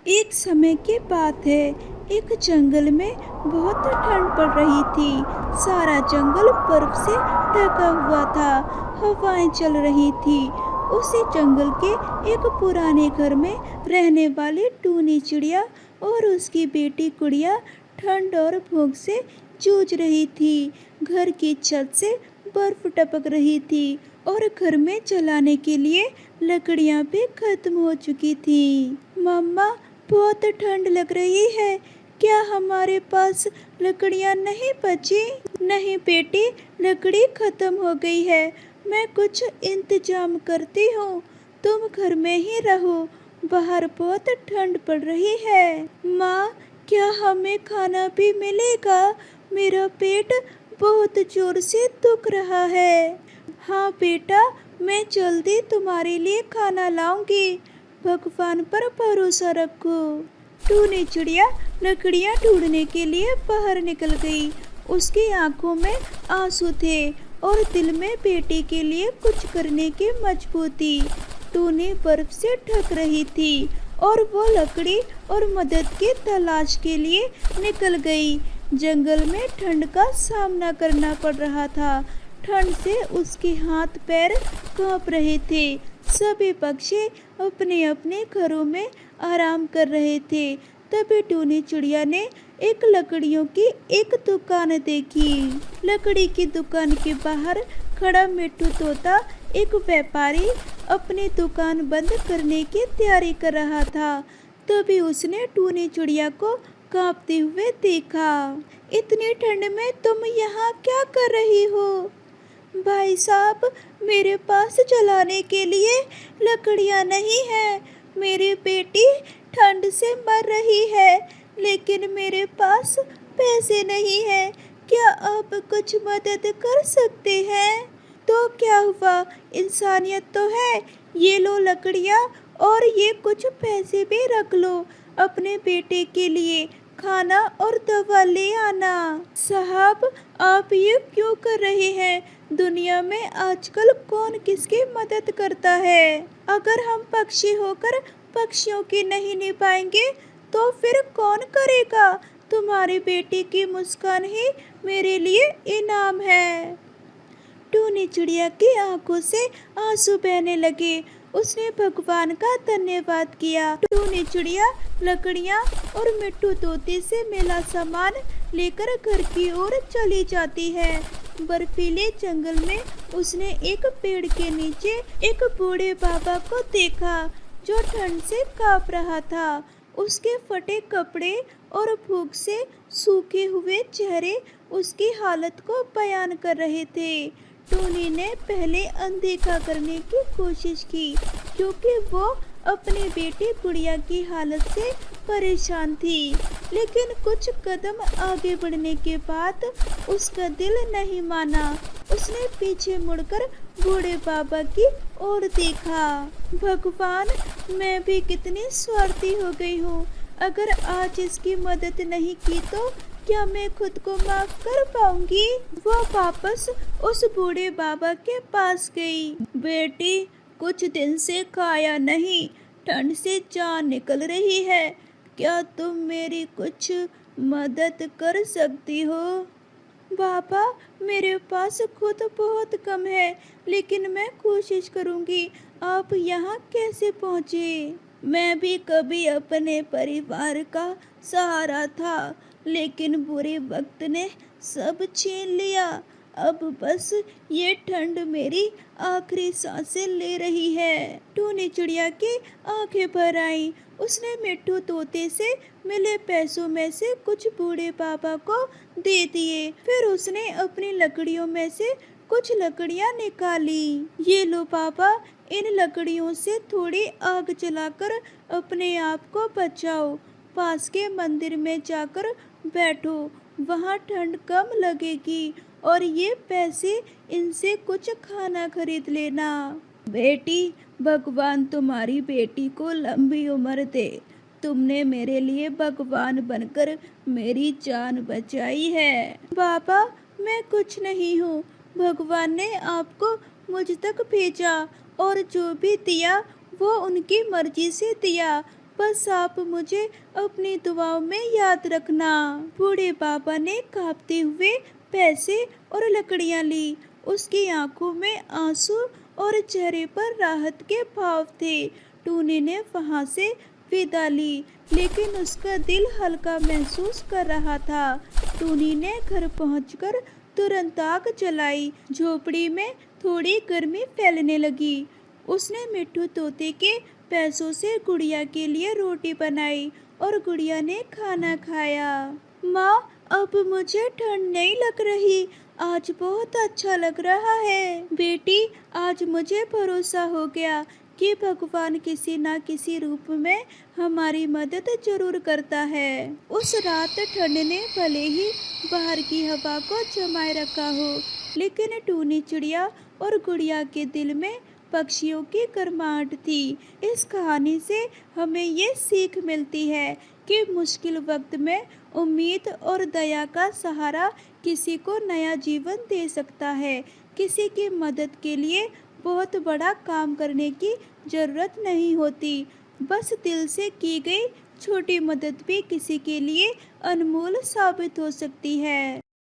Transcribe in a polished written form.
एक समय की बात है। एक जंगल में बहुत ठंड पड़ रही थी। सारा जंगल बर्फ से ढका हुआ था। हवाएं चल रही थी। उसी जंगल के एक पुराने घर में रहने वाली टूनी चिड़िया और उसकी बेटी गुड़िया ठंड और भूख से जूझ रही थी। घर की छत से बर्फ टपक रही थी और घर में जलाने के लिए लकड़ियां भी खत्म हो चुकी थी। मम्मा, बहुत ठंड लग रही है। क्या हमारे पास लकड़ियां नहीं बची? नहीं बेटी, लकड़ी खत्म हो गई है। मैं कुछ इंतजाम करती हूँ। तुम घर में ही रहो। बाहर बहुत ठंड पड़ रही है। माँ, क्या हमें खाना भी मिलेगा? मेरा पेट बहुत जोर से दुख रहा है। हाँ बेटा, मैं जल्दी तुम्हारे लिए खाना लाऊंगी। भगवान पर भरोसा रखो। टूनी चिड़िया लकड़ियां ढूंढने के लिए बाहर निकल गई। उसकी आंखों में आंसू थे और दिल में बेटी के लिए कुछ करने की मजबूती। टूनी बर्फ से ढक रही थी और वो लकड़ी और मदद की तलाश के लिए निकल गई। जंगल में ठंड का सामना करना पड़ रहा था। ठंड से उसके हाथ पैर कांप रहे थे। सभी पक्षी अपने अपने घरों में आराम कर रहे थे। तभी टूनी चिड़िया ने एक लकड़ियों की एक दुकान देखी। लकड़ी की दुकान के बाहर खड़ा मिट्टू तोता, एक व्यापारी, अपनी दुकान बंद करने की तैयारी कर रहा था। तभी उसने टूनी चिड़िया को कांपते हुए देखा। इतनी ठंड में तुम यहाँ क्या कर रही हो? भाई साहब, मेरे पास जलाने के लिए लकड़ियाँ नहीं है। मेरी बेटी ठंड से मर रही है, लेकिन मेरे पास पैसे नहीं है। क्या आप कुछ मदद कर सकते हैं? तो क्या हुआ, इंसानियत तो है। ये लो लकड़ियाँ और ये कुछ पैसे भी रख लो। अपने बेटे के लिए खाना और दवा ले आना। साहब, आप ये क्यों कर रहे हैं? दुनिया में आजकल कौन किसकी मदद करता है? अगर हम पक्षी होकर पक्षियों की नहीं निभाएंगे तो फिर कौन करेगा? तुम्हारी बेटी की मुस्कान ही मेरे लिए इनाम है। टूनी चिड़िया की आंखों से आंसू बहने लगे। उसने भगवान का धन्यवाद किया। टूनी चिड़िया लकड़ियाँ और मिट्टू तोते से मिला सामान लेकर घर की ओर चली जाती है। बर्फीले जंगल में उसने एक पेड़ के नीचे एक बूढ़े बाबा को देखा जो ठंड से कांप रहा था। उसके फटे कपड़े और भूख से सूखे हुए चेहरे उसकी हालत को बयान कर रहे थे। टूनी ने पहले अनदेखा करने की कोशिश की, क्योंकि वो अपनी बेटी गुड़िया की हालत से परेशान थी। लेकिन कुछ कदम आगे बढ़ने के बाद उसका दिल नहीं माना। उसने पीछे मुड़कर बूढ़े बाबा की ओर देखा। भगवान, मैं भी कितनी स्वार्थी हो गई हूँ। अगर आज इसकी मदद नहीं की तो क्या मैं खुद को माफ कर पाऊंगी? वो वापस उस बूढ़े बाबा के पास गई। बेटी, कुछ दिन से खाया नहीं, ठंड से जान निकल रही है। क्या तुम मेरी कुछ मदद कर सकती हो? बाबा, मेरे पास खुद बहुत कम है, लेकिन मैं कोशिश करूंगी। आप यहाँ कैसे पहुँचे? मैं भी कभी अपने परिवार का सहारा था, लेकिन बुरे वक्त ने सब छीन लिया। अब बस ये ठंड मेरी आखिरी सांसें ले रही है। टूनी चिड़िया की आंखें भर आईं। उसने मिट्टू तोते से मिले पैसों में से कुछ बूढ़े बाबा को दे दिए। फिर उसने अपनी लकड़ियों में से कुछ लकड़ियां निकाली। ये लो बाबा, इन लकड़ियों से थोड़ी आग जलाकर अपने आप को बचाओ। पास के मंदिर में जाकर बैठो, वहाँ ठंड कम लगेगी। और ये पैसे, इनसे कुछ खाना खरीद लेना। बेटी, भगवान तुम्हारी बेटी को लंबी उम्र दे। तुमने मेरे लिए भगवान बनकर मेरी जान बचाई है। बाबा, मैं कुछ नहीं हूँ। भगवान ने आपको मुझ तक भेजा और जो भी दिया वो उनकी मर्जी से दिया। बस आप मुझे अपनी दुआओं में याद रखना। बूढ़े बाबा ने कांपते हुए पैसे और लकड़ियां ली। उसकी आंखों में आंसू और चेहरे पर राहत के भाव थे। टूनी ने वहां से विदा ली, लेकिन उसका दिल हल्का महसूस कर रहा था। टूनी ने घर पहुंचकर तुरंत आग जलाई। झोपड़ी में थोड़ी गर्मी फैलने लगी। उसने मिट्टू तोते के पैसों से गुड़िया के लिए रोटी बनाई और गुड़िया ने खाना खाया। माँ, अब मुझे ठंड नहीं लग रही। आज बहुत अच्छा लग रहा है। बेटी, आज मुझे भरोसा हो गया कि भगवान किसी न किसी रूप में हमारी मदद जरूर करता है। उस रात ठंड ने भले ही बाहर की हवा को जमाए रखा हो, लेकिन टूनी चिड़िया और गुड़िया के दिल में पक्षियों की गर्माहट थी। इस कहानी से हमें ये सीख मिलती है कि मुश्किल वक्त में उम्मीद और दया का सहारा किसी को नया जीवन दे सकता है। किसी की मदद के लिए बहुत बड़ा काम करने की जरूरत नहीं होती। बस दिल से की गई छोटी मदद भी किसी के लिए अनमोल साबित हो सकती है।